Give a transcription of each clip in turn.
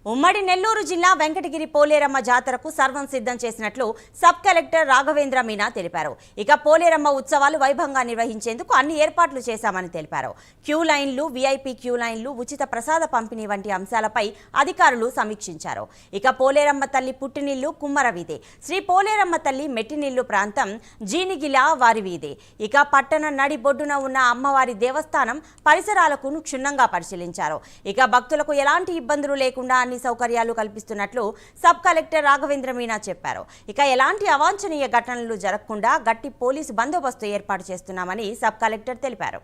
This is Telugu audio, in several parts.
ఉమ్మడి నెల్లూరు జిల్లా వెంకటగిరి పోలేరమ్మ జాతరకు సర్వం సిద్ధం చేసినట్లు సబ్ కలెక్టర్ రాఘవేంద్ర మీనా తెలిపారు. ఇక పోలేరమ్మ ఉత్సవాలు వైభవంగా నిర్వహించేందుకు అన్ని ఏర్పాట్లు చేశామని తెలిపారు. క్యూ లైన్లు, వీఐపీ క్యూ లైన్లు, ఉచిత ప్రసాద పంపిణీ వంటి అంశాలపై అధికారులు సమీక్షించారు. ఇక పోలేరమ్మ తల్లి పుట్టినిల్లు కుమ్మరవీధి, శ్రీ పోలేరమ్మ తల్లి మెట్టినిల్లు ప్రాంతం జీనిగిల వారి వీధి. ఇక పట్టణ నడిబొడ్డున ఉన్న అమ్మవారి దేవస్థానం పరిసరాలకు క్షుణ్ణంగా పరిశీలించారు. ఇక భక్తులకు ఎలాంటి ఇబ్బందులు లేకుండా అన్ని సౌకర్యాలు కల్పిస్తున్నట్లు సబ్ కలెక్టర్ రాఘవేంద్ర మీనా చెప్పారు. ఇక ఎలాంటి అవాంఛనీయ ఘటనలు జరగకుండా గట్టి పోలీసు బందోబస్తు ఏర్పాటు చేస్తున్నామని సబ్ కలెక్టర్ తెలిపారు.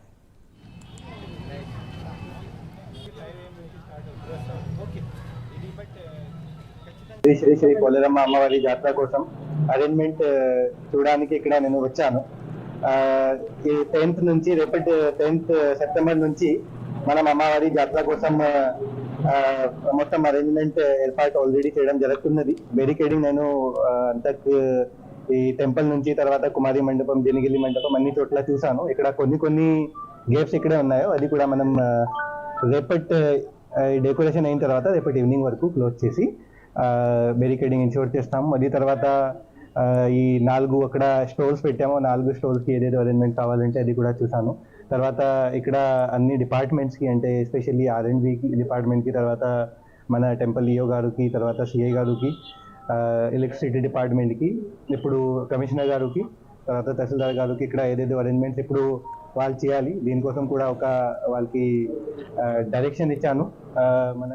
శ్రీ శ్రీ పోలేరమ్మ అమ్మవారి జాతర కోసం అరేంజ్మెంట్ చూడడానికి ఇక్కడ నేను వచ్చాను. ఈ 10th నుంచి రేపటి 10th సెప్టెంబర్ నుంచి మనం అమ్మవారి జాతర కోసం మొత్తం అరేంజ్మెంట్ ఏర్పాటు ఆల్రెడీ చేయడం జరుగుతున్నది. బ్యారికేడింగ్ నేను అంతకు ఈ టెంపుల్ నుంచి తర్వాత కుమారి మండపం, జనగిలి మండపం అన్ని చోట్ల చూసాను. ఇక్కడ కొన్ని గేట్స్ ఇక్కడే ఉన్నాయో అది కూడా మనం రేపటి డెకరేషన్ అయిన తర్వాత రేపటి ఈవినింగ్ వరకు క్లోజ్ చేసి బ్యారికేడింగ్ ఇన్షూర్ చేస్తాము. అది తర్వాత ఈ 4 అక్కడ స్టోర్స్ పెట్టాము. 4 స్టోర్స్కి ఏదేదో అరేంజ్మెంట్ కావాలంటే అది కూడా చూసాను. తర్వాత ఇక్కడ అన్ని డిపార్ట్మెంట్స్కి అంటే ఎస్పెషల్లీ R&B డిపార్ట్మెంట్కి, తర్వాత మన టెంపుల్ ఈఓ గారికి, తర్వాత సిఐ గారికి, ఎలక్ట్రిసిటీ డిపార్ట్మెంట్కి, ఇప్పుడు కమిషనర్ గారికి, తర్వాత తహసీల్దార్ గారికి ఇక్కడ ఏదేదో అరేంజ్మెంట్స్ ఇప్పుడు వాళ్ళు చేయాలి. దీనికోసం కూడా ఒక వాళ్ళకి డైరెక్షన్ ఇచ్చాను. మన